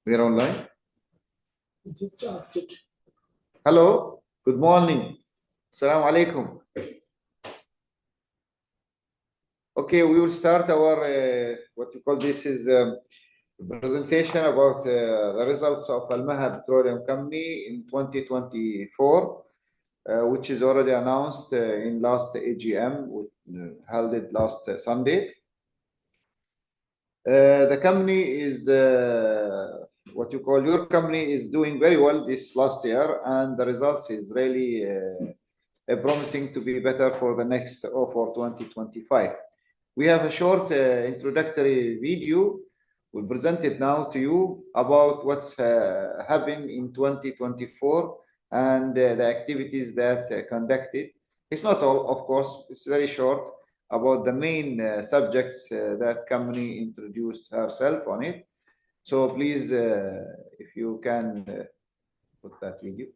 We are online. Just started. Hello, good morning. Assalamu alaikum. Okay, we will start our what you call this is presentation about the results of AL-MAHA Petroleum Company in 2024, which is already announced in last AGM, which held it last Sunday. The company is what you call your company is doing very well this last year, and the results is really promising to be better for the next or for 2025. We have a short introductory video. We'll present it now to you about what's happened in 2024 and the activities that conducted. It's not all, of course, it's very short about the main subjects that company introduced herself on it. So please, if you can put that video.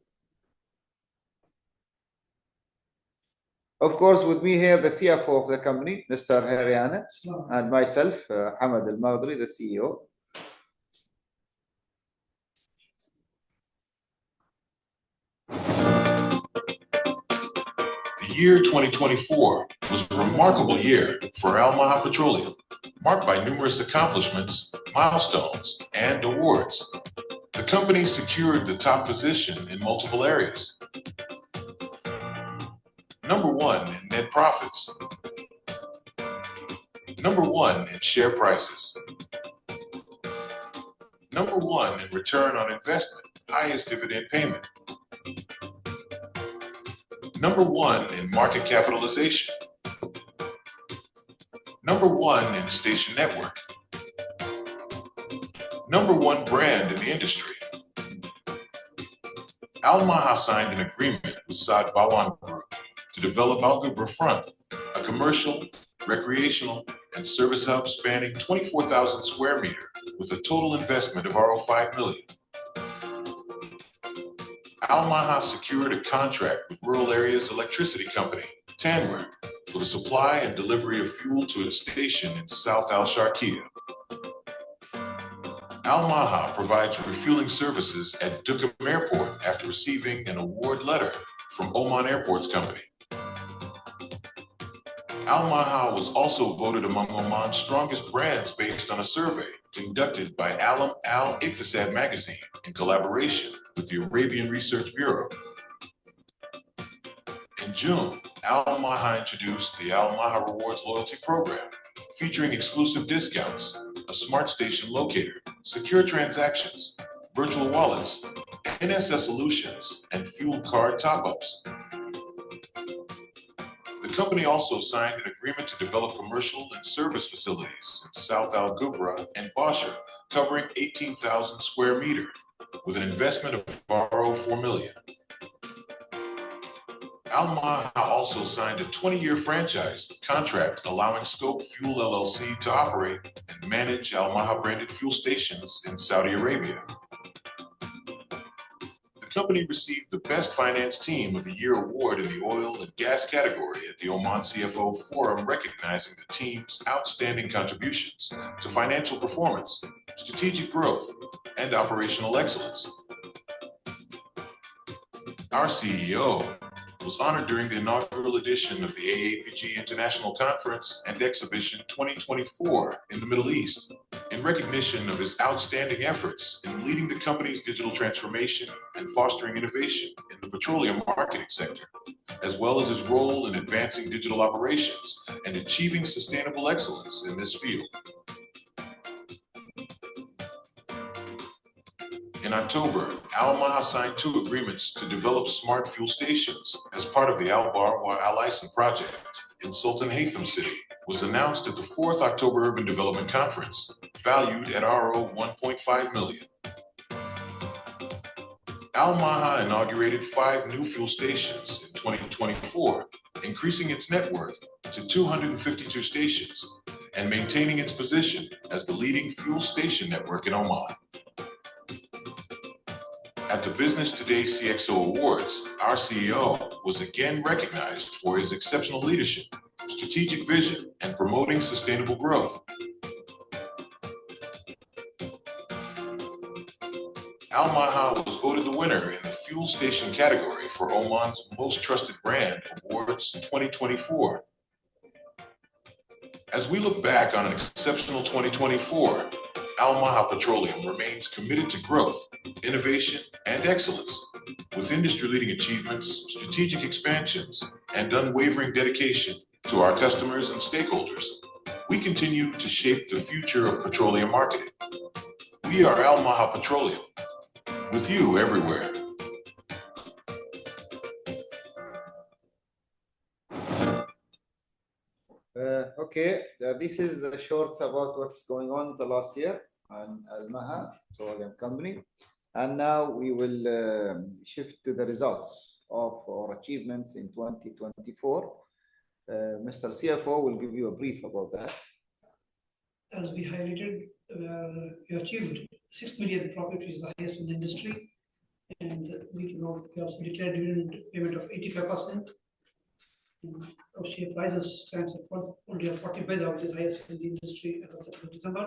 Of course, with me here, the CFO of the company, Mr. Hariana, and myself, Hamad Al-Maghdri, the CEO. The year 2024 was a remarkable year for AL-MAHA Petroleum, marked by numerous accomplishments, milestones, and awards. The company secured the top position in multiple areas. Number 1 in net profits. Number 1 in share prices. Number 1 in return on investment, highest dividend payment. Number 1 in market capitalization. Number 1 in station network. Number 1 brand in the industry. AL-MAHA signed an agreement with Saad Bawan Group to develop Al Ghubra Front, a commercial, recreational, and service hub spanning 24,000 square meters with a total investment of $5 million. AL-MAHA secured a contract with Rural Areas Electricity Company, Tanwer, for the supply and delivery of fuel to its station in South Al-Sharqiya. AL-MAHA provides refueling services at Duqm Airport after receiving an award letter from Oman Airports Company. AL-MAHA was also voted among Oman's strongest brands based on a survey conducted by Alam Al-Iqtisad magazine in collaboration with the Arabian Research Bureau. In June, AL-MAHA introduced the Al-MAHA Rewards Loyalty Program, featuring exclusive discounts, a smart station locator, secure transactions, virtual wallets, NSS solutions, and fuel card top-ups. The company also signed an agreement to develop commercial and service facilities in South Al Ghubra and Basra, covering 18,000 square meters, with an investment of $4 million. AL-MAHA also signed a 20-year franchise contract allowing Scope Fuel LLC to operate and manage AL-MAHA branded fuel stations in Saudi Arabia. The company received the Best Finance Team of the Year award in the oil and gas category at the Oman CFO Forum, recognizing the team's outstanding contributions to financial performance, strategic growth, and operational excellence. Our CEO was honored during the inaugural edition of the AAPG International Conference and Exhibition 2024 in the Middle East, in recognition of his outstanding efforts in leading the company's digital transformation and fostering innovation in the petroleum marketing sector, as well as his role in advancing digital operations and achieving sustainable excellence in this field. In October, Al-MAHA signed 2 agreements to develop smart fuel stations as part of the Al-Bar wa Al-Aisan project in Sultan Haytham City, was announced at the 4th October Urban Development Conference, valued at RO 1.5 million. Al-MAHA inaugurated 5 new fuel stations in 2024, increasing its network to 252 stations and maintaining its position as the leading fuel station network in Oman. At the Business Today CXO Awards, our CEO was again recognized for his exceptional leadership strategic vision, and promoting sustainable growth. AL-MAHA was voted the winner in the fuel station category for Oman's Most Trusted Brand Awards 2024. As we look back on an exceptional 2024, AL-MAHA Petroleum remains committed to growth, innovation, and excellence. With industry-leading achievements, strategic expansions, and unwavering dedication to our customers and stakeholders, we continue to shape the future of petroleum marketing. We are AL-MAHA Petroleum, with you everywhere. Okay, this is short about what's going on the last year on AL-MAHA Petroleum Company. And now we will shift to the results of our achievements in 2024. Mr. CFO will give you a brief about that. As we highlighted, we achieved 6 million profit, which is the highest in the industry. And we also declared dividend payment of 85%. Our share prices stands at 40 paisa, which is highest in the industry as of the 31st December,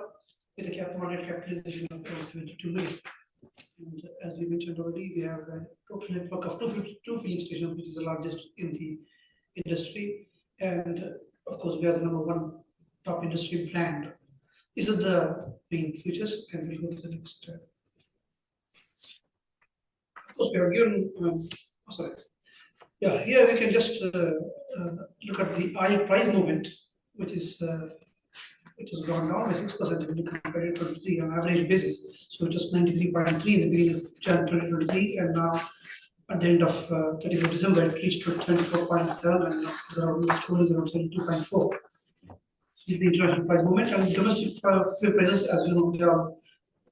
with a market capitalization of 72 million. And as we mentioned already, we have a total network of two filling stations, which is the largest in the industry. And of course, we are the #1 top industry brand. These are the main features, and we'll go to the next. Of course, we are given. Yeah, here we can just look at the oil price movement, which has gone down by 6% when you compare it to 2023 on average basis. So it was 93.3 in the beginning of January 2023, and now at the end of 31st December, it reached to 24.7, and now it's around 72.4. This is the international price movement, and domestic fuel prices, as you know, they are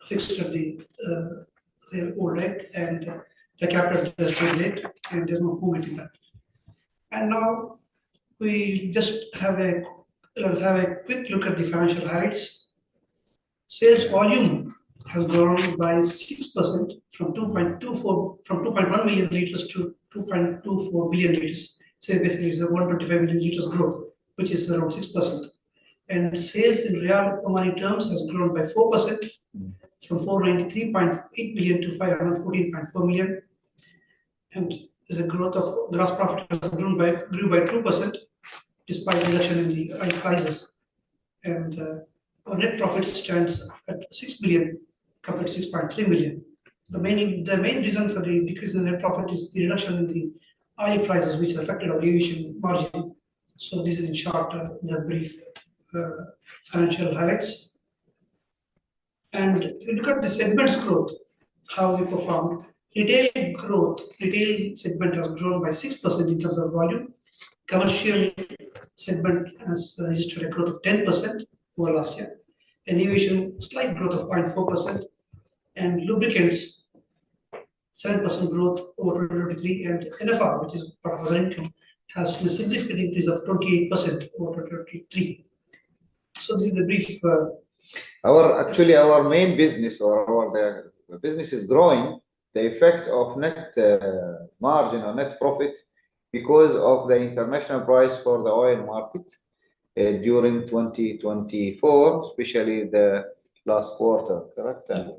fixed at the old rate, and the capped at the state rate, and there's no movement in that. And now we just have a quick look at the financial highlights. Sales volume has grown by 6% from 2.1 million liters to 2.24 billion liters. So basically, it's a 125 million liters growth, which is around 6%. And sales in real Omani terms has grown by 4%, from 493.8 million to 514.4 million. And the growth of gross profit has grew by 2%, despite reduction in the oil prices. And our net profit stands at 6 million compared to 6.3 million. The main reason for the decrease in net profit is the reduction in the oil prices, which affected our aviation margin. So this is in short the brief financial highlights. And if you look at the segments growth, how we performed, retail segment has grown by 6% in terms of volume. Commercial segment has registered a growth of 10% over last year. And aviation, slight growth of 0.4%. And lubricants, 7% growth over 2023. And NFR, which is part of our income, has a significant increase of 28% over 2023. So this is the brief. Our main business, or the business is growing. The effect of net margin or net profit because of the international price for the oil market during 2024, especially the last quarter, correct? And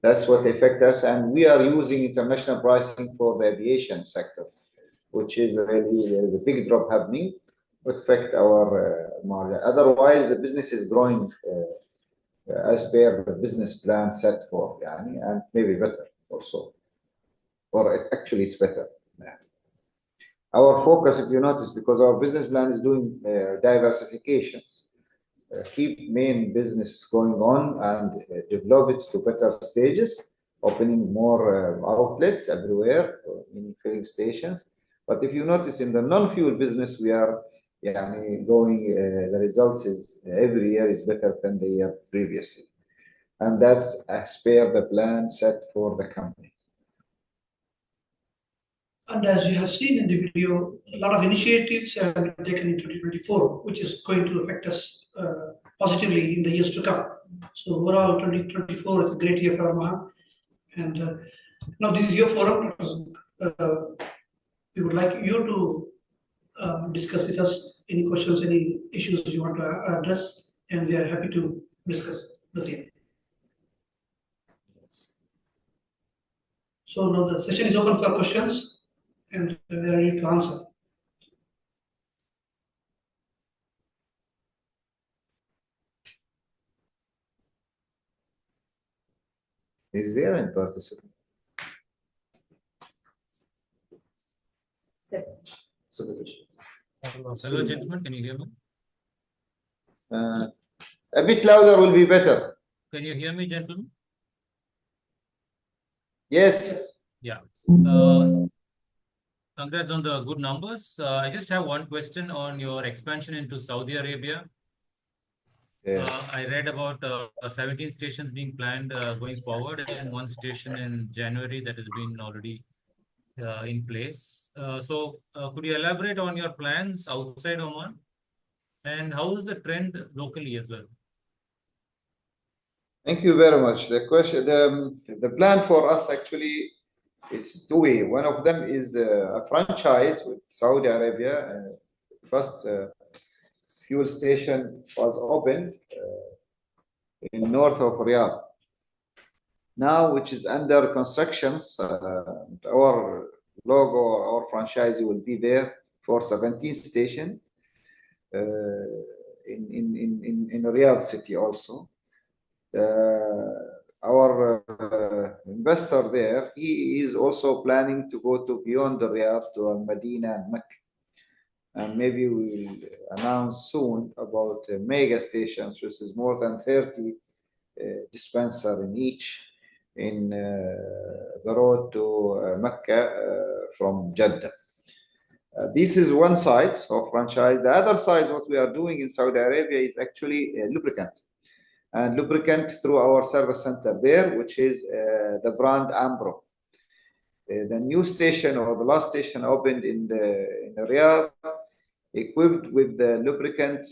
that's what affect us. And we are using international pricing for the aviation sector, which is really the big drop happening, affect our margin. Otherwise, the business is growing as per the business plan set for, and maybe better also, or actually it's better. Our focus, if you notice, because our business plan is doing diversifications, keep main business going on and develop it to better stages, opening more outlets everywhere, in filling stations. But if you notice in the non-fuel business, we are going, the results is every year is better than the year previously. And that's as per the plan set for the company. And as you have seen in the video, a lot of initiatives have been taken in 2024, which is going to affect us positively in the years to come. So overall, 2024 is a great year for AL-MAHA. And now this is your forum. We would like you to discuss with us any questions, any issues you want to address, and we are happy to discuss the same. So now the session is open for questions, and we are ready to answer. Is there any participant? Hello, gentlemen. Can you hear me? A bit louder will be better. Can you hear me, gentlemen? Yes. Yeah. Congrats on the good numbers. I just have one question on your expansion into Saudi Arabia. Yes. I read about 17 stations being planned going forward, and one station in January that has been already in place. So could you elaborate on your plans outside Oman? And how is the trend locally as well? Thank you very much. The plan for us actually, it's two-way. One of them is a franchise with Saudi Arabia. First fuel station was opened in north of Riyadh. Now, which is under construction, our logo, our franchise will be there for 17 stations in Riyadh city also. Our investor there, he is also planning to go to beyond the Riyadh to Al-Madinah and Mecca. And maybe we will announce soon about mega stations, which is more than 30 dispenser in each in the road to Mecca from Jeddah. This is one side of franchise. The other side, what we are doing in Saudi Arabia is actually lubricant. And lubricant through our service center there, which is the brand Ambro. The new station or the last station opened in the Riyadh, equipped with the lubricant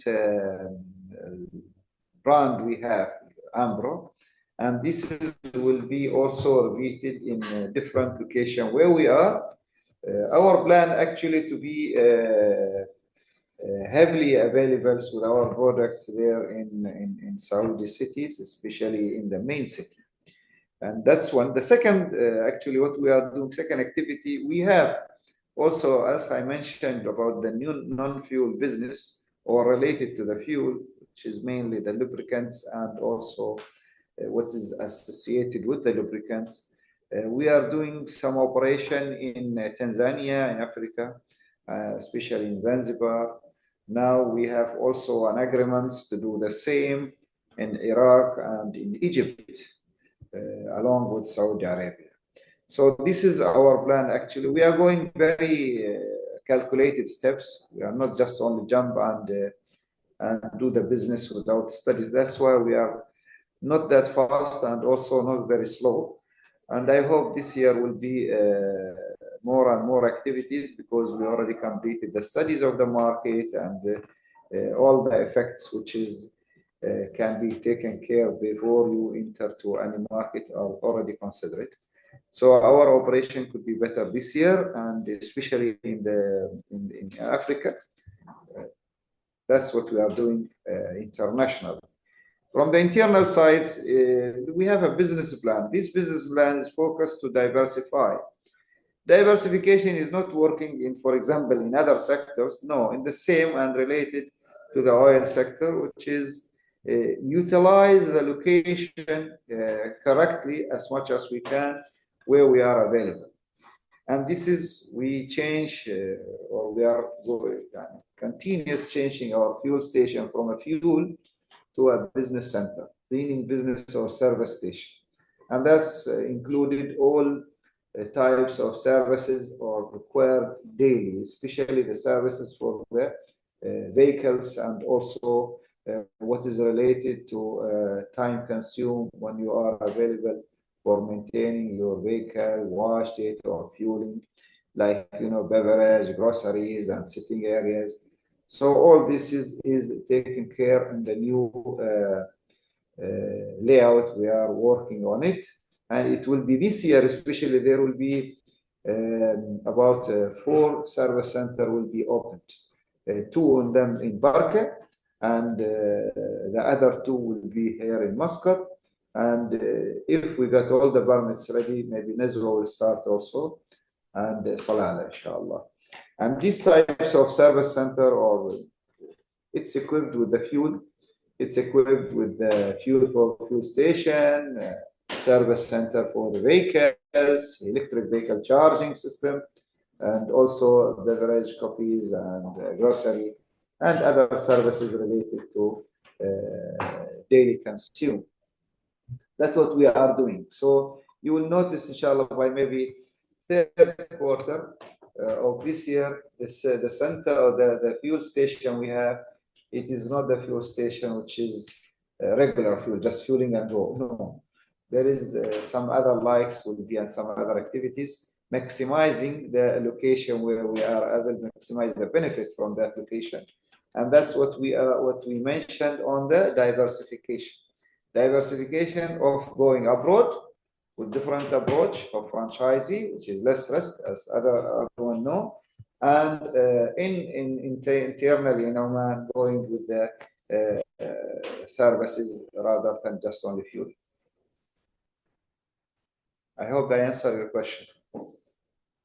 brand we have, Ambro. And this will be also repeated in a different location where we are. Our plan actually to be heavily available with our products there in Saudi cities, especially in the main city. And that's one. The second, actually, what we are doing, second activity, we have also, as I mentioned, about the new non-fuel business or related to the fuel, which is mainly the lubricants and also what is associated with the lubricants. We are doing some operation in Tanzania, in Africa, especially in Zanzibar. Now we have also an agreement to do the same in Iraq and in Egypt, along with Saudi Arabia. So this is our plan. Actually, we are going very calculated steps. We are not just only jump and do the business without studies. That's why we are not that fast and also not very slow. And I hope this year will be more and more activities because we already completed the studies of the market and all the effects which is can be taken care of before you enter to any market are already considered. So our operation could be better this year and especially in Africa. That's what we are doing internationally. From the internal sides, we have a business plan. This business plan is focused to diversify. Diversification is not working in, for example, in other sectors. No, in the same and related to the oil sector, which is utilize the location correctly as much as we can where we are available. And this is, we change or we are continuous changing our fuel station from a fuel to a business center, cleaning business or service station. And that's included all types of services or required daily, especially the services for the vehicles and also what is related to time consumed when you are available for maintaining your vehicle, wash it or fueling, like, beverage, groceries and sitting areas. So all this is taken care in the new layout. We are working on it, and it will be this year, especially there will be about 4 service centers will be opened. two on them in Barca, and the other two will be here in Muscat. And if we got all the permits ready, maybe Nezro will start also, and Salala, inshallah. And these types of service center, or it's equipped with the fuel, it's equipped with the fuel for fuel station, service center for the vehicles, electric vehicle charging system, and also beverage, coffees, and grocery, and other services related to daily consume. That's what we are doing. So you will notice, inshallah, by maybe third quarter of this year, the center or the fuel station we have, it is not the fuel station which is regular fuel, just fueling and go. No, there is some other likes will be and some other activities, maximizing the location where we are able to maximize the benefit from that location. And that's what we mentioned on the diversification. Diversification of going abroad with different approach of franchisee, which is less risk, as everyone know, and internally in Oman, going with the services rather than just only fuel. I hope I answered your question.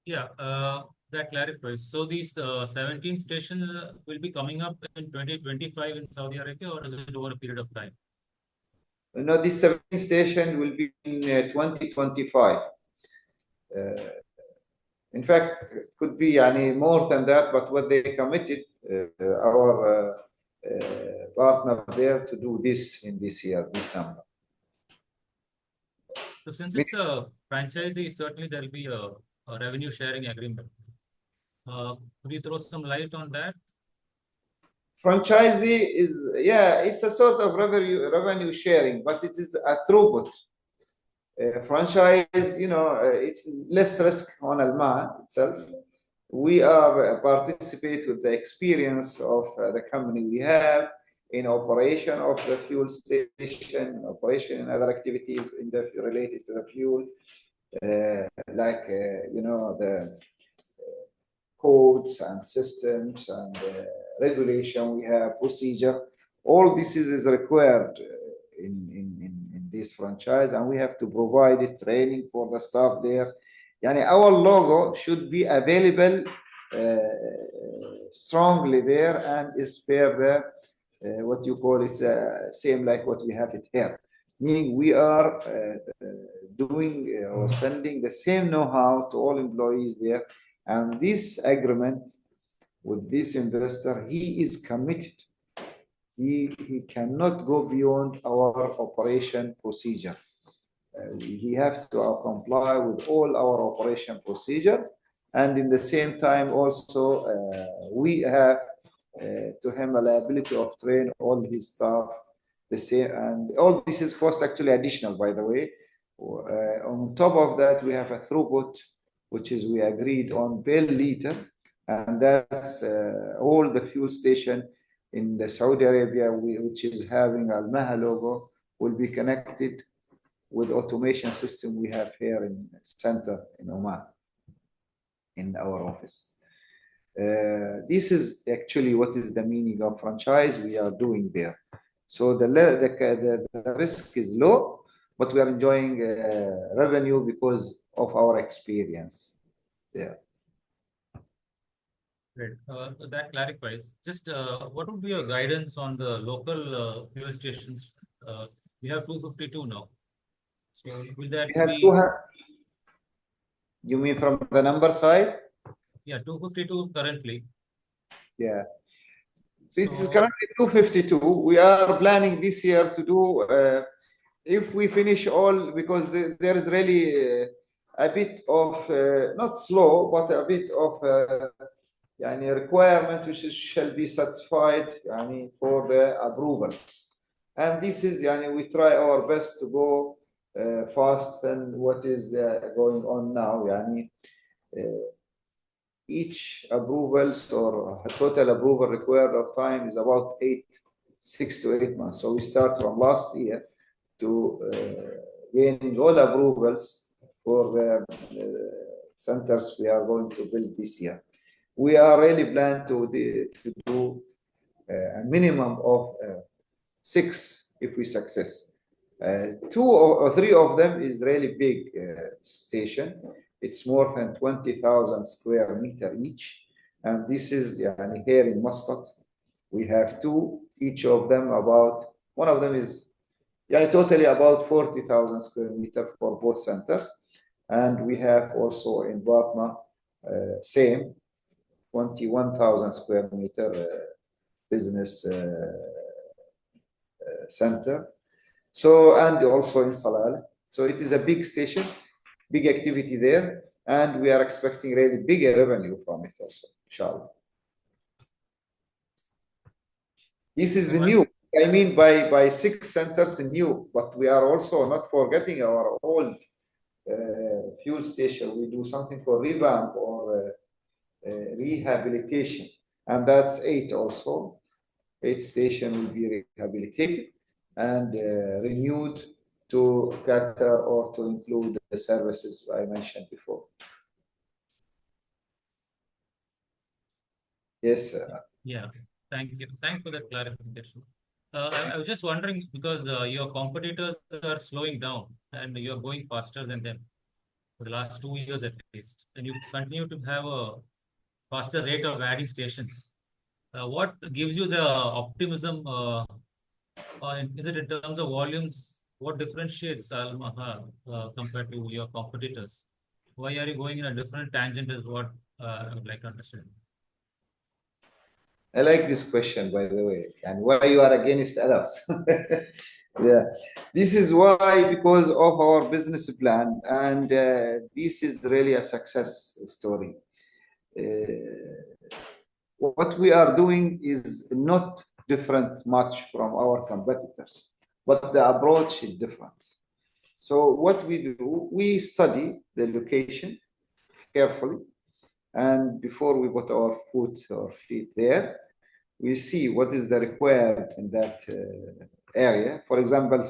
Yeah, that clarifies. So these 17 stations will be coming up in 2025 in Saudi Arabia, or is it over a period of time? No, this 17 station will be in 2025. In fact, it could be more than that, but what they committed, our partner there, to do this in this year, this number. So since it's a franchisee, certainly there'll be a revenue sharing agreement. Could you throw some light on that? Franchisee is, yeah, it's a sort of revenue sharing, but it is a throughput. Franchise, it's less risk on AL-MAHA itself. We are participate with the experience of the company we have in operation of the fuel station, operation and other activities in the related to the fuel, like the codes and systems and regulation we have, procedure. All this is required in this franchise, and we have to provide it training for the staff there. Our logo should be available strongly there, and is per the what you call it, same like what we have it here. Meaning we are doing or sending the same know-how to all employees there. And this agreement with this investor, he is committed. He cannot go beyond our operation procedure. He has to comply with all our operation procedure, and in the same time also we have to him a liability of train all his staff the same, and all this is cost actually additional, by the way. On top of that, we have a throughput, which is we agreed on per liter, and that's all the fuel station in the Saudi Arabia, which is having AL-MAHA logo, will be connected with automation system we have here in center in Oman, in our office. This is actually what is the meaning of franchise we are doing there. So the risk is low, but we are enjoying revenue because of our experience there. Great. That clarifies. Just what would be your guidance on the local fuel stations? We have 252 now. So will that be? You mean from the number side? Yeah, 252 currently. Yeah. So it is currently 252. We are planning this year to do, if we finish all, because there is really a bit of, not slow, but a bit of requirement which shall be satisfied for the approvals. And this is, we try our best to go fast than what is going on now. Each approvals or total approval required of time is about 6 to 8 months. So we start from last year to gaining all approvals for the centers we are going to build this year. We are really plan to do a minimum of 6 if we success. 2 or 3 of them is really big station. It's more than 20,000 square meter each. And this is here in Muscat. We have 2, each of them about, one of them is totally about 40,000 square meter for both centers. And we have also in Batna, same 21,000 square meter business center. So, and also in Salal. So it is a big station, big activity there, and we are expecting really bigger revenue from it also, inshallah. This is new. I mean, by 6 centers new, but we are also not forgetting our old fuel station. We do something for revamp or rehabilitation, and that's 8 also. 8 station will be rehabilitated and renewed to cater or to include the services I mentioned before. Yes. Yeah, thank you. Thanks for that clarification. I was just wondering because your competitors are slowing down and you're going faster than them for the last 2 years at least, and you continue to have a faster rate of adding stations. What gives you the optimism? Is it in terms of volumes? What differentiates AL-MAHA compared to your competitors? Why are you going in a different tangent is what I would like to understand. I like this question, by the way, and why you are against others. Yeah, this is why, because of our business plan, and this is really a success story. What we are doing is not different much from our competitors, but the approach is different. So what we do, we study the location carefully, and before we put our foot or feet there, we see what is the required in that area. For example,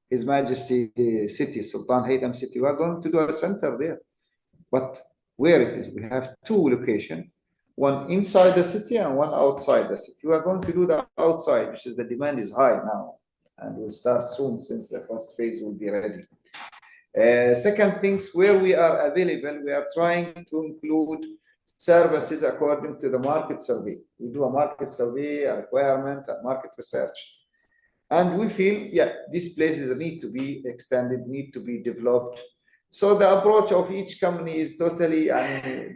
His Majesty City, Sultan Haytham City, we are going to do a center there. But where it is, we have 2 locations, one inside the city and one outside the city. We are going to do the outside, which is the demand is high now, and will start soon since the first phase will be ready. Second things, where we are available, we are trying to include services according to the market survey. We do a market survey, a requirement, a market research. And we feel, these places need to be extended, need to be developed. So the approach of each company is totally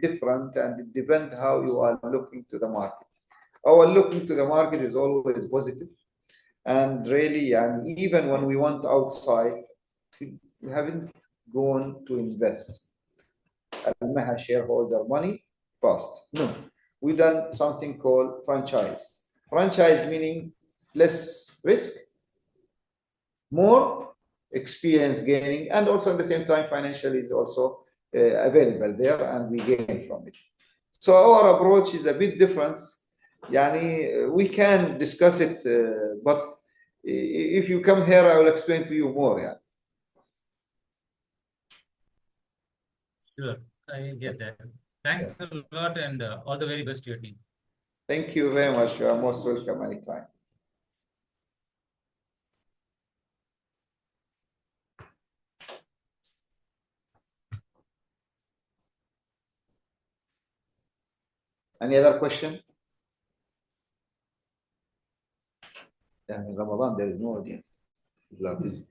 different, and it depends how you are looking to the market. Our looking to the market is always positive. And really, and even when we went outside, we haven't gone to invest AL-MAHA shareholder money fast. No, we done something called franchise. Franchise meaning less risk, more experience gaining, and also at the same time financial is also available there, and we gain from it. So our approach is a bit different. We can discuss it, but if you come here, I will explain to you more. Yeah. Sure, I get that. Thanks a lot, and all the very best to your team. Thank you very much. You are most welcome anytime. Any other question? In Ramadan, there is no audience. People are busy.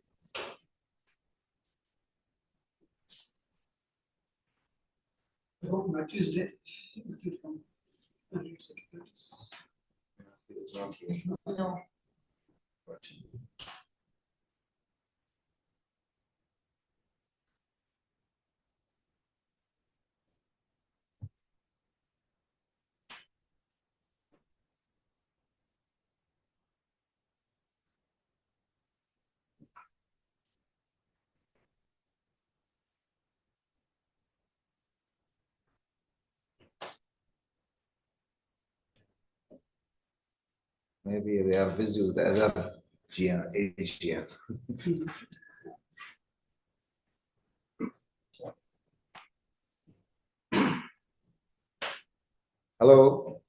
Tuesday. No. Maybe they are busy with the other AGM. Hello.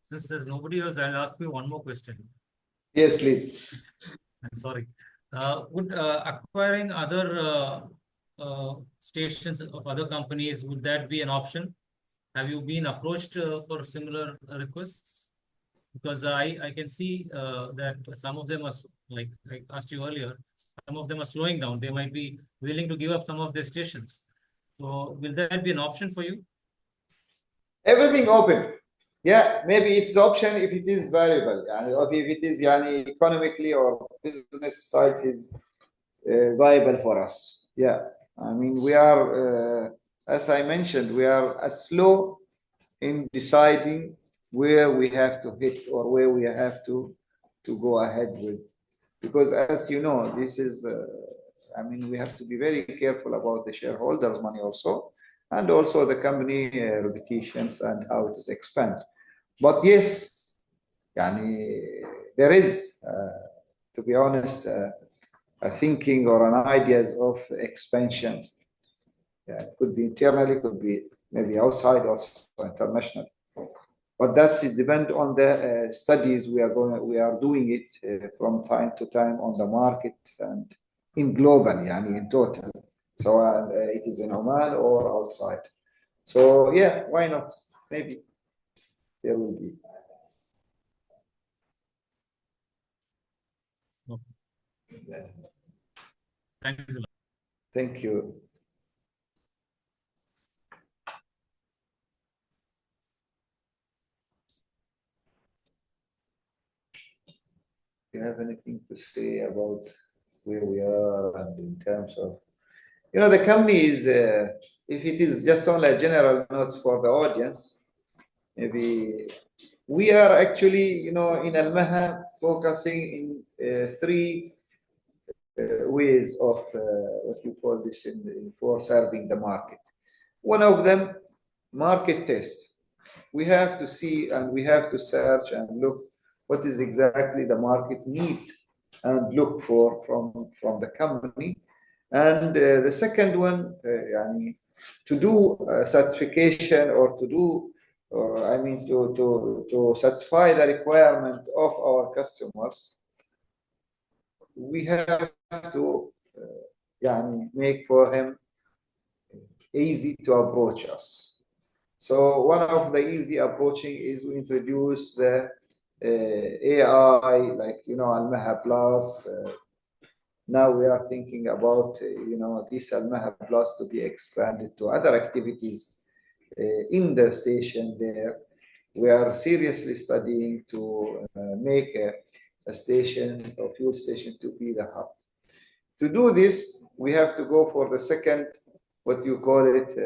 Since there's nobody else, I'll ask you one more question. Yes, please. I'm sorry. Would acquiring other stations of other companies, would that be an option? Have you been approached for similar requests? Because I can see that some of them are, like I asked you earlier, some of them are slowing down. They might be willing to give up some of their stations. So will that be an option for you? Everything open. Yeah, maybe it's option if it is valuable, or if it is economically or business side is viable for us. Yeah, I mean we are, as I mentioned, we are slow in deciding where we have to hit or where we have to go ahead with, because as you know, this is. I mean, we have to be very careful about the shareholders' money also, and also the company reputations and how it is expanded. But yes, there is, to be honest, a thinking or an ideas of expansion. Yeah, it could be internally, could be maybe outside, also international. But that's it depend on the studies we are doing it from time to time on the market and in global, in total. So it is in Oman or outside. So yeah, why not? Maybe there will be. Okay. Thank you. Thank you. Do you have anything to say about where we are and in terms of, the company is, if it is just only a general notes for the audience, maybe we are actually, in AL-MAHA focusing in three ways of what you call this for serving the market. One of them, market test. We have to see and we have to search and look what is exactly the market need and look for from the company. And the second one, to do certification or to do, to satisfy the requirement of our customers, we have to make for him easy to approach us. So one of the easy approaching is we introduce the AI, like AL-MAHA Plus. Now we are thinking about this AL-MAHA Plus to be expanded to other activities in the station there. We are seriously studying to make a station or fuel station to be the hub. To do this, we have to go for the second, what you call it,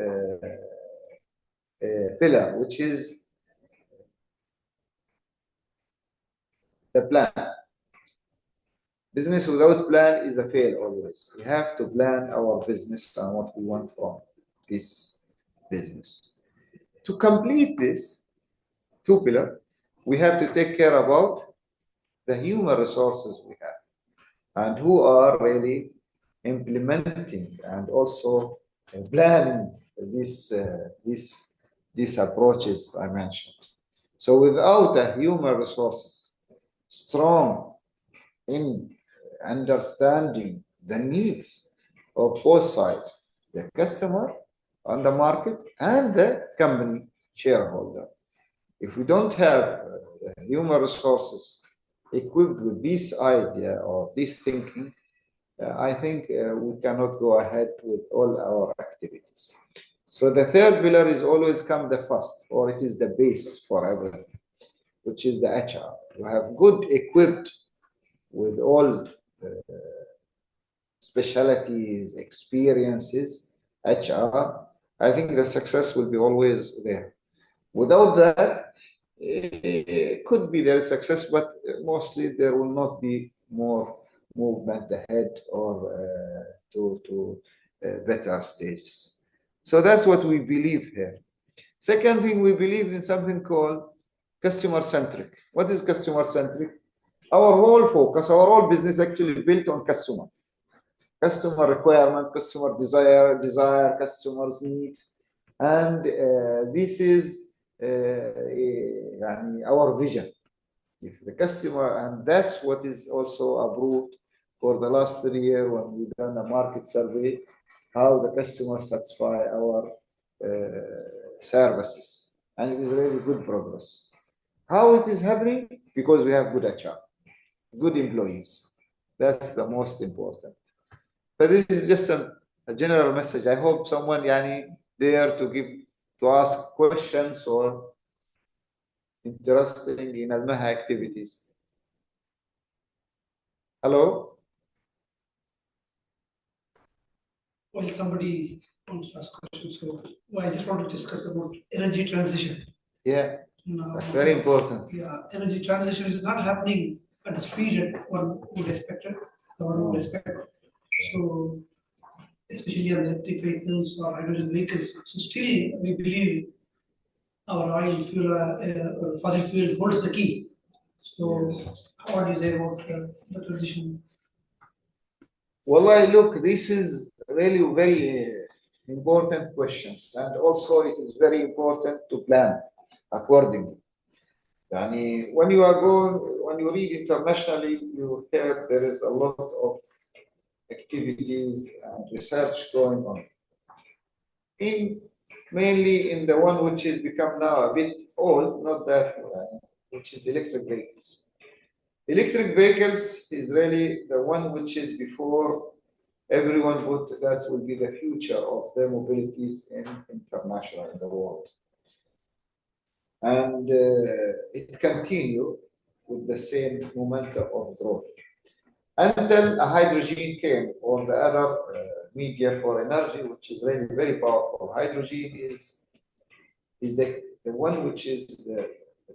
pillar, which is the plan. Business without plan is a fail always. We have to plan our business and what we want from this business. To complete this two pillar, we have to take care about the human resources we have and who are really implementing and also planning these approaches I mentioned. So without a human resources strong in understanding the needs of both sides, the customer on the market and the company shareholder. If we don't have human resources equipped with this idea or this thinking, I think we cannot go ahead with all our activities. So the third pillar is always come the first, or it is the base for everything, which is the HR. You have good equipped with all specialties, experiences, HR. I think the success will be always there. Without that, it could be there is success, but mostly there will not be more movement ahead or to better stages. So that's what we believe here. Second thing, we believe in something called customer centric. What is customer centric? Our whole focus, our whole business actually built on customer requirement, customer desire, customers need, and this is our vision. If the customer, and that's what is also approved for the last 3 years when we done a market survey, how the customers satisfy our services, and it is really good progress. How it is happening? Because we have good HR, good employees. That's the most important. But this is just a general message. I hope someone there to ask questions or interested in AL-MAHA activities. Hello? Well, somebody wants to ask questions. So I just want to discuss about energy transition. Yeah, that's very important. Yeah, energy transition is not happening at the speed that one would expect. So, especially on electric vehicles or hydrogen vehicles. So still, we believe our oil fuel, fossil fuel holds the key. So, what do you say about the transition? Well, look, this is really very important questions, and also it is very important to plan accordingly. When you read internationally, you hear there is a lot of activities and research going on. Mainly in the one which has become now a bit old, not that, which is electric vehicles. Electric vehicles is really the one which is before everyone thought that will be the future of the mobilities in international in the world. And it continued with the same momentum of growth until a hydrogen came, or the other media for energy, which is really very powerful. Hydrogen is the one which is the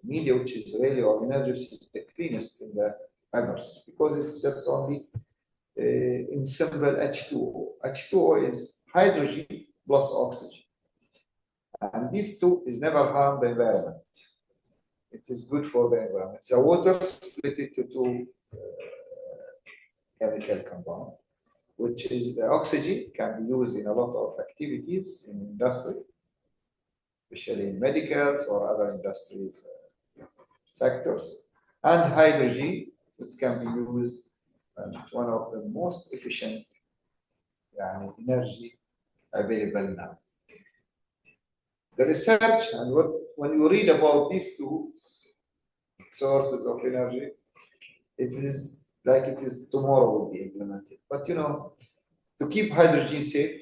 media which is really, or energy which is the cleanest in the others, because it's just only in simple H2O. H2O is hydrogen plus oxygen. And these two is never harm the environment. It is good for the environment. So water split into two chemical compound, which is the oxygen can be used in a lot of activities in industry, especially in medicals or other industries sectors, and hydrogen, which can be used as one of the most efficient energy available now. The research and when you read about these two sources of energy, it is like it is tomorrow will be implemented. But to keep hydrogen safe,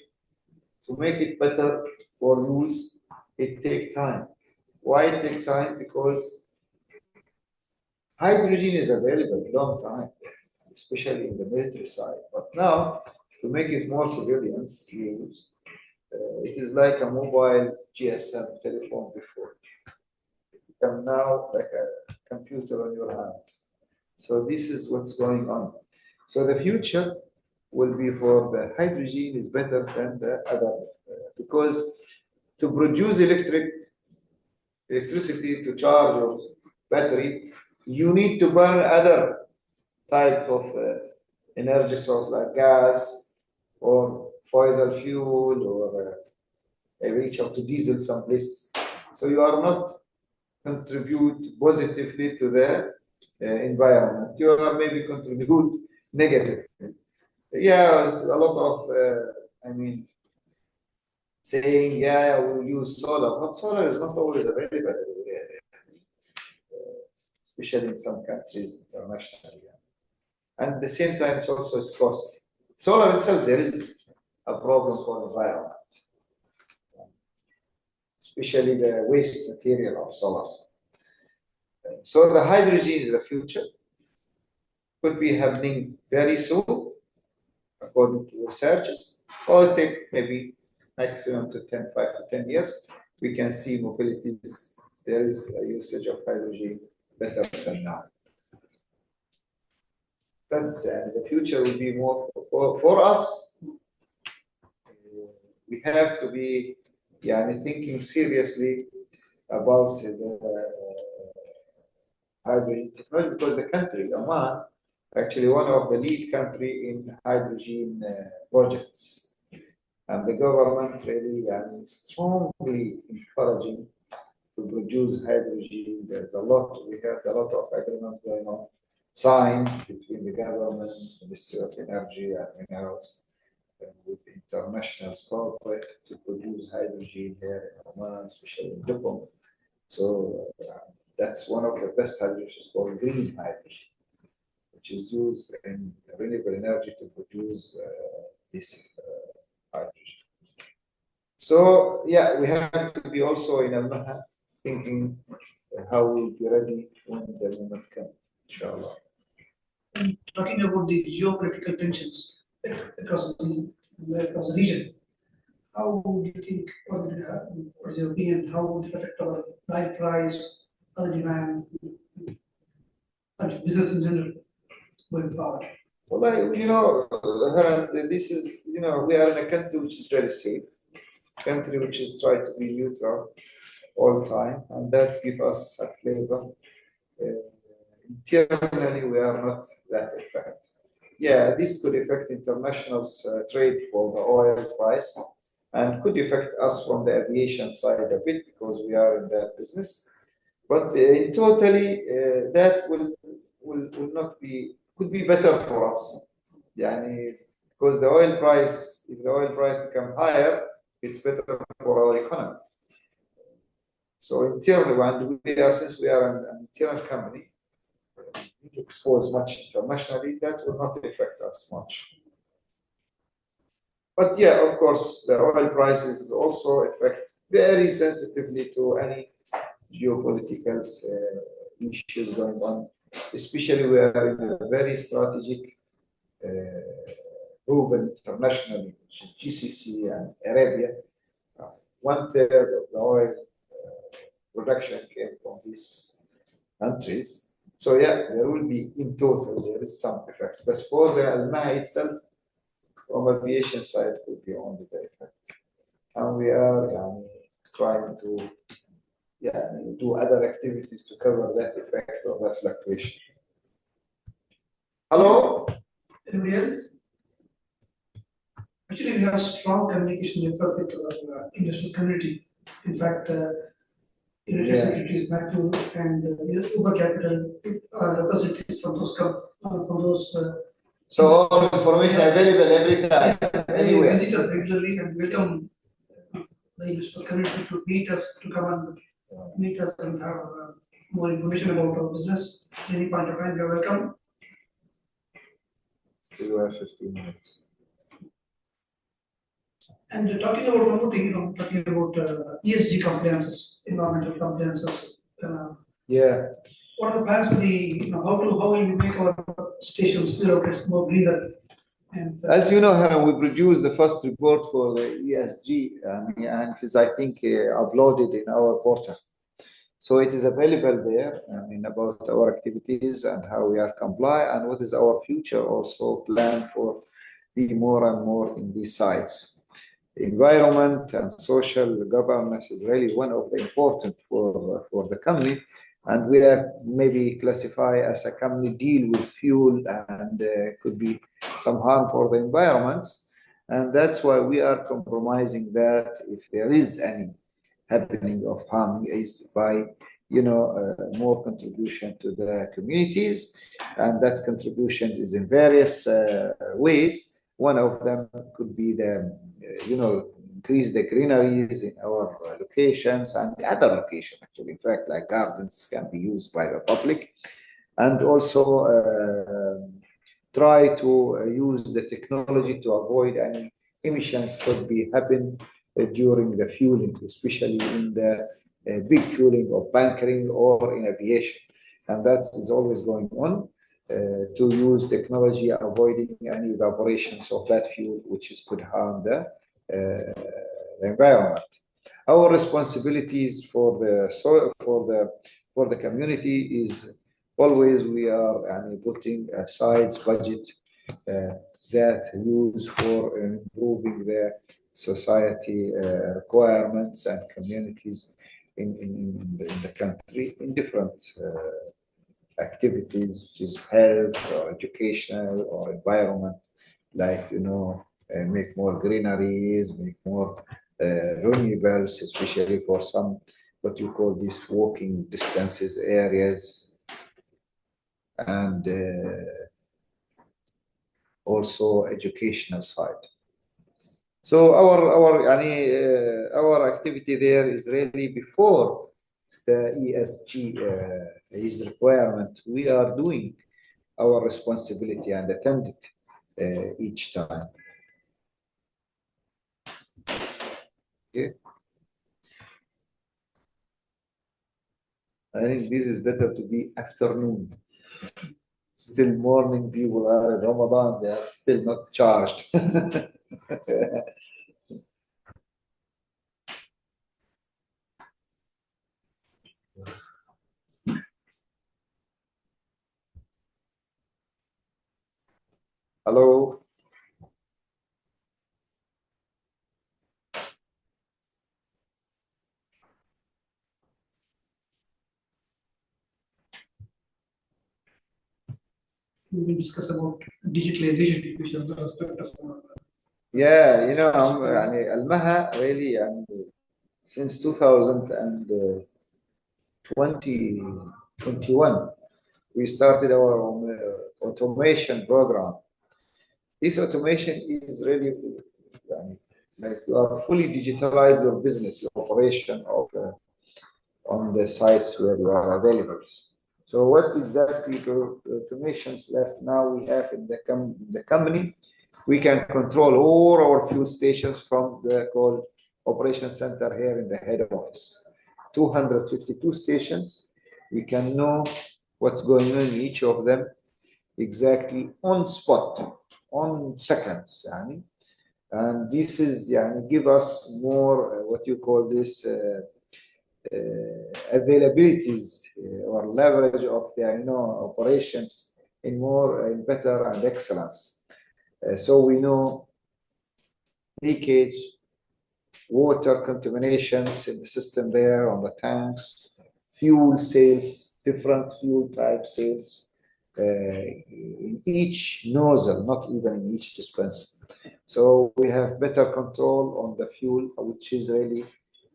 to make it better for use, it takes time. Why it takes time? Because hydrogen is available a long time, especially in the military side. But now, to make it more civilians use, it is like a mobile GSM telephone before. It becomes now like a computer on your hand. So this is what's going on. So the future will be for the hydrogen is better than the other, because to produce electricity to charge your battery, you need to burn other type of energy source like gas or fossil fuel, or reach up to diesel some places. So you are not contribute positively to the environment. You are maybe contribute negatively. Yeah, a lot of saying, yeah, we'll use solar, but solar is not always available, especially in some countries internationally. And at the same time, it's also costly. Solar itself, there is a problem for environment, especially the waste material of solar. So the hydrogen is the future, could be happening very soon, according to researchers, or it take maybe maximum to 5 to 10 years. We can see mobilities, there is a usage of hydrogen better than now. That's the future will be more for us. We have to be thinking seriously about hydrogen technology because the country, Oman, actually one of the lead country in hydrogen projects. And the government really strongly encouraging to produce hydrogen. There's a lot, we have a lot of agreements going on, signed between the government, Ministry of Energy and Minerals, with international corporate to produce hydrogen here in Oman, especially in Dubai. So that's one of the best hydrogen called green hydrogen, which is used in renewable energy to produce this hydrogen. So yeah, we have to be also in AL-MAHA thinking how we'll be ready when the moment comes, inshallah. And talking about the geopolitical tensions across the region, how do you think, what is your opinion, how would it affect our life price, our demand, and business in general going forward? Well, Haran, this is, we are in a country which is very safe, country which is trying to be neutral all the time, and that's give us a flavor. Internally, we are not that affected. Yeah, this could affect international trade for the oil price and could affect us from the aviation side a bit because we are in that business. But totally, that will not be, could be better for us. Because the oil price, if the oil price become higher, it's better for our economy. So internally, and since we are an internal company, exposed much internationally, that will not affect us much. But yeah, of course, the oil prices also affect very sensitively to any geopolitical issues going on. Especially, we are in a very strategic proven internationally, which is GCC and Arabia. 1/3 of the oil production came from these countries. So yeah, there will be in total, there is some effects. But for the AL-MAHA itself, from aviation side, could be only the effect. And we are trying to do other activities to cover that effect of that fluctuation. Hello? Anybody else? Actually, we have strong communication network with our industry community. In fact, United Secretaries, Matthew, and Uber Capital representatives from those. So all information available every time, anywhere. They visit us regularly and welcome the industry community to meet us, to come and meet us and have more information about our business. Any point of time, you're welcome. Still have 15 minutes. And talking about one more thing, talking about ESG compliances, environmental compliances. Yeah. What are the plans for the, how will we make our stations more greener? And, as you know, Haran, we produced the first report for the ESG, and it is, I think, uploaded in our portal. So it is available there, about our activities and how we are comply and what is our future also plan for be more and more in these sites. Environment and social governance is really one of the important for the company, and we are maybe classify as a company deal with fuel and could be some harm for the environment, and that's why we are compromising that if there is any happening of harm is by more contribution to the communities, and that contribution is in various ways. One of them could be the increase the greeneries in our locations and the other locations actually. In fact, like gardens can be used by the public, and also try to use the technology to avoid any emissions could be happen during the fueling, especially in the big fueling of bunkering or in aviation, and that is always going on. To use technology avoiding any evaporations of that fuel, which could harm the environment. Our responsibilities for the community is always we are putting aside budget that use for improving the society requirements and communities in the country in different activities, which is health or educational or environment, like, make more greeneries, make more renewables, especially for some, what you call these walking distances areas, and also educational side. So our activity there is really before the ESG is requirement. We are doing our responsibility and attend it each time. Okay. I think this is better to be afternoon. Still morning people are in Ramadan, they are still not charged. Hello. We will discuss about digitalization, which is the aspect of Yeah, AL-MAHA really, since 2021, we started our automation program. This automation is really like you are fully digitalize your business, your operation of on the sites where you are available. So what exactly automations now we have in the company? We can control all our fuel stations from the called operation center here in the head office. 252 stations. We can know what's going on in each of them exactly on spot, on seconds. And this is give us more what you call this availabilities or leverage of the operations in better and excellence. So we know leakage, water contaminations in the system there on the tanks, fuel sales, different fuel type sales in each nozzle, not even in each dispenser. So we have better control on the fuel, which is really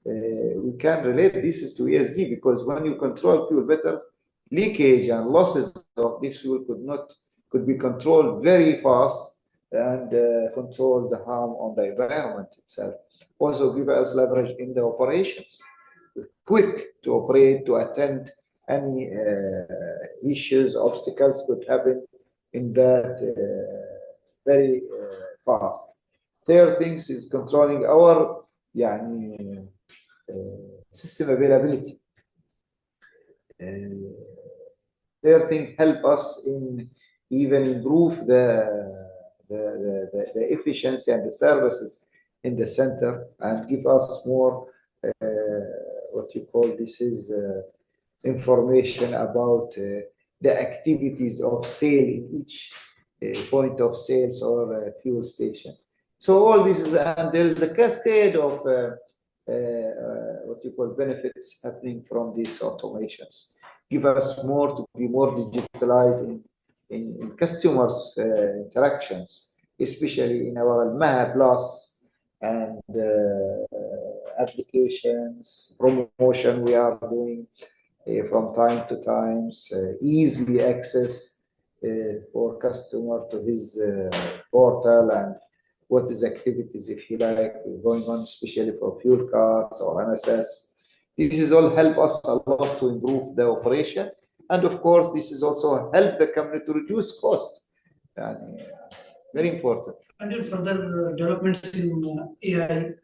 we can relate this to ESG, because when you control fuel better, leakage and losses of this fuel could be controlled very fast and control the harm on the environment itself. Also give us leverage in the operations, quick to operate, to attend any issues, obstacles could happen in that very fast. Third things is controlling our system availability. Third thing help us in even improve the efficiency and the services in the center and give us more what you call this is information about the activities of sale in each point of sales or fuel station. So all this is, and there is a cascade of what you call benefits happening from these automations. Give us more to be more digitalized in customers' interactions, especially in our MAHA Plus and applications, promotion we are doing from time to time, easy access for customer to his portal and what is activities, if you like, going on, especially for fuel cards or MSX. This is all help us a lot to improve the operation. And of course, this is also help the company to reduce costs. Very important. And further developments in AI,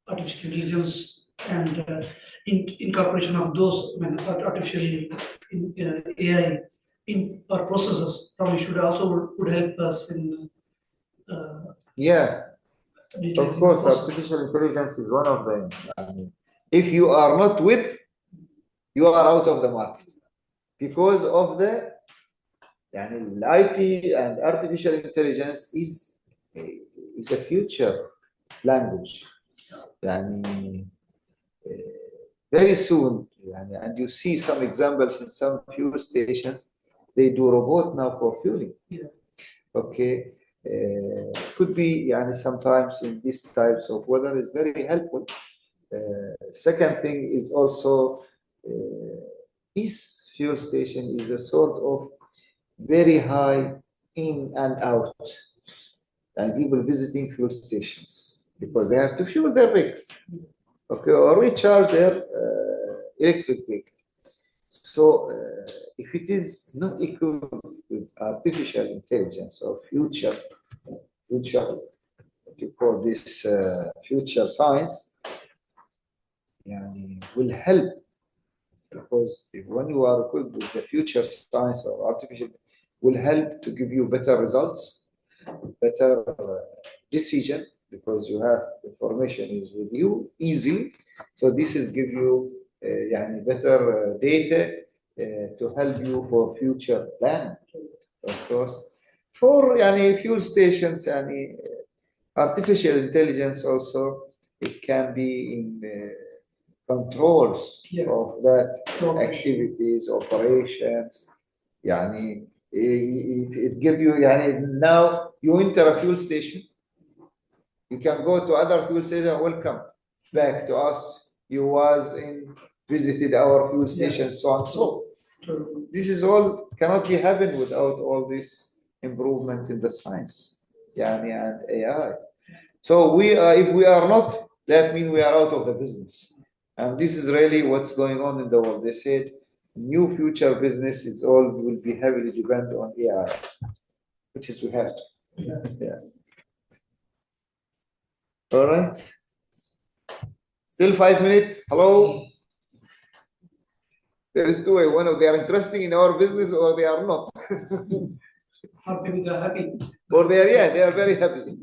artificial intelligence, and incorporation of those artificial AI in our processes probably would help us in of course, artificial intelligence is one of them. If you are not with, you are out of the market because of the IT and artificial intelligence is a future language. Very soon, and you see some examples in some fuel stations, They do robot now for fueling. Yeah. Okay. Could be, sometimes in these types of weather is very helpful. Second thing is also this fuel station is a sort of very high in and out, and people visiting fuel stations because they have to fuel their vehicles, okay, or recharge their electric vehicle. So if it is not equipped with artificial intelligence or future, what you call this future science, will help, because when you are equipped with the future science or artificial, will help to give you better results, better decision, because you have information is with you easy. So this is give you better data to help you for future plan, of course. For fuel stations, artificial intelligence also, it can be in controls of that activities, operations. It give you, now you enter a fuel station, you can go to other fuel station, welcome back to us, you was visited our fuel station, so and so. This is all cannot be happen without all this improvement in the science, and AI. So if we are not, that means we are out of the business. And this is really what's going on in the world. They said new future business is all will be heavily dependent on AI, which is we have to. Yeah. All right. Still 5 minutes. Hello. There is two ways. One, they are interested in our business, or they are not. Or maybe they're happy. Or they are very happy.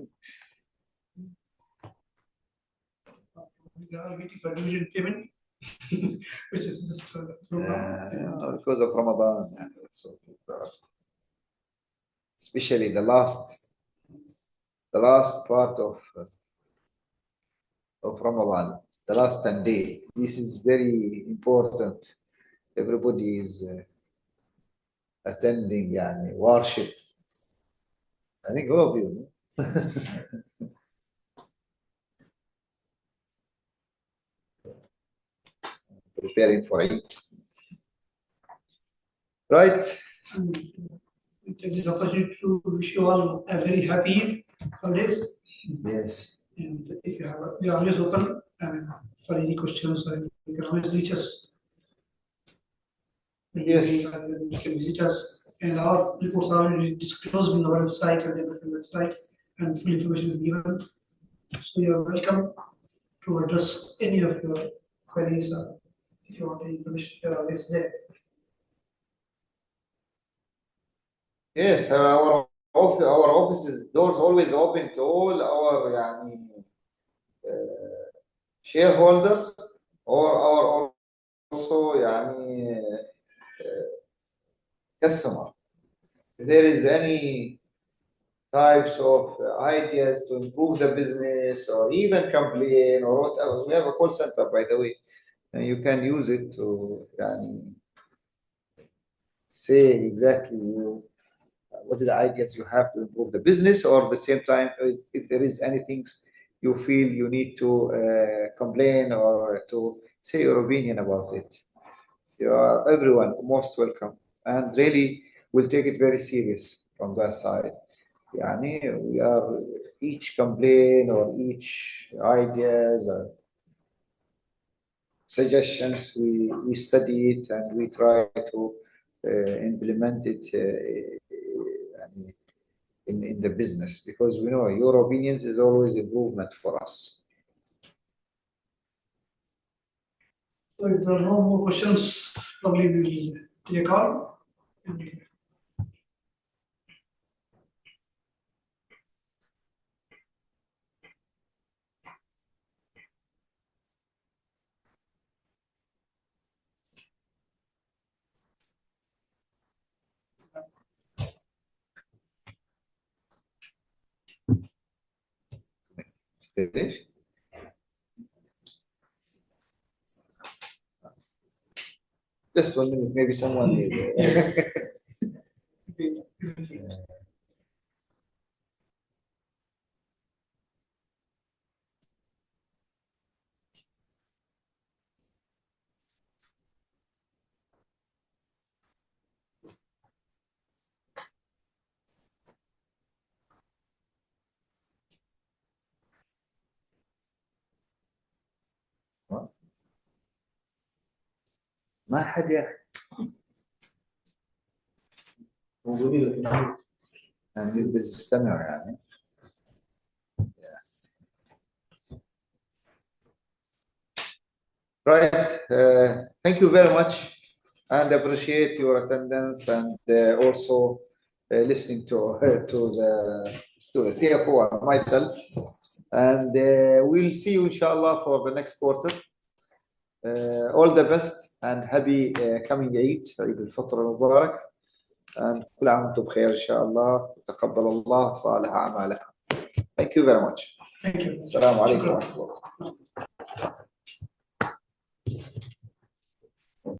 They are waiting for immediate payment, which is just because of Ramadan, so especially the last part of Ramadan, the last 10 days. This is very important. Everybody is attending, worship. I think all of you. Preparing for it. Right. Take this opportunity to wish you all a very happy holidays. Yes. And if you have, we are always open for any questions, you can always reach us. Yes. You can visit us, and our reports are already disclosed in our website and different websites, and full information is given. So you are welcome to address any of your queries, if you want any information, they are always there. Yes, our offices doors always open to all our shareholders, or our also customer. If there is any types of ideas to improve the business, or even complain or whatever, we have a call center, by the way, and you can use it to say exactly what are the ideas you have to improve the business, or at the same time, if there is anything you feel you need to complain or to say your opinion about it. You are everyone most welcome, and really we'll take it very serious from that side. We are each complaint or each ideas or suggestions, we study it and we try to implement it in the business, because we know your opinions is always improvement for us. So if there are no more questions, probably we will take a call. Finish? Just 1 minute, maybe someone is. ما حد يا أخي. يعني بتستمع يعني. Right. Thank you very much and appreciate your attendance and also listening to the CFO and myself. And we'll see you inshallah for the next quarter. All the best and happy coming Eid, Eid al-Fitr al-Mubarak. And كل عام وانتم بخير إن شاء الله وتقبل الله صالح أعمالكم. Thank you very much. Thank you. السلام عليكم ورحمة الله.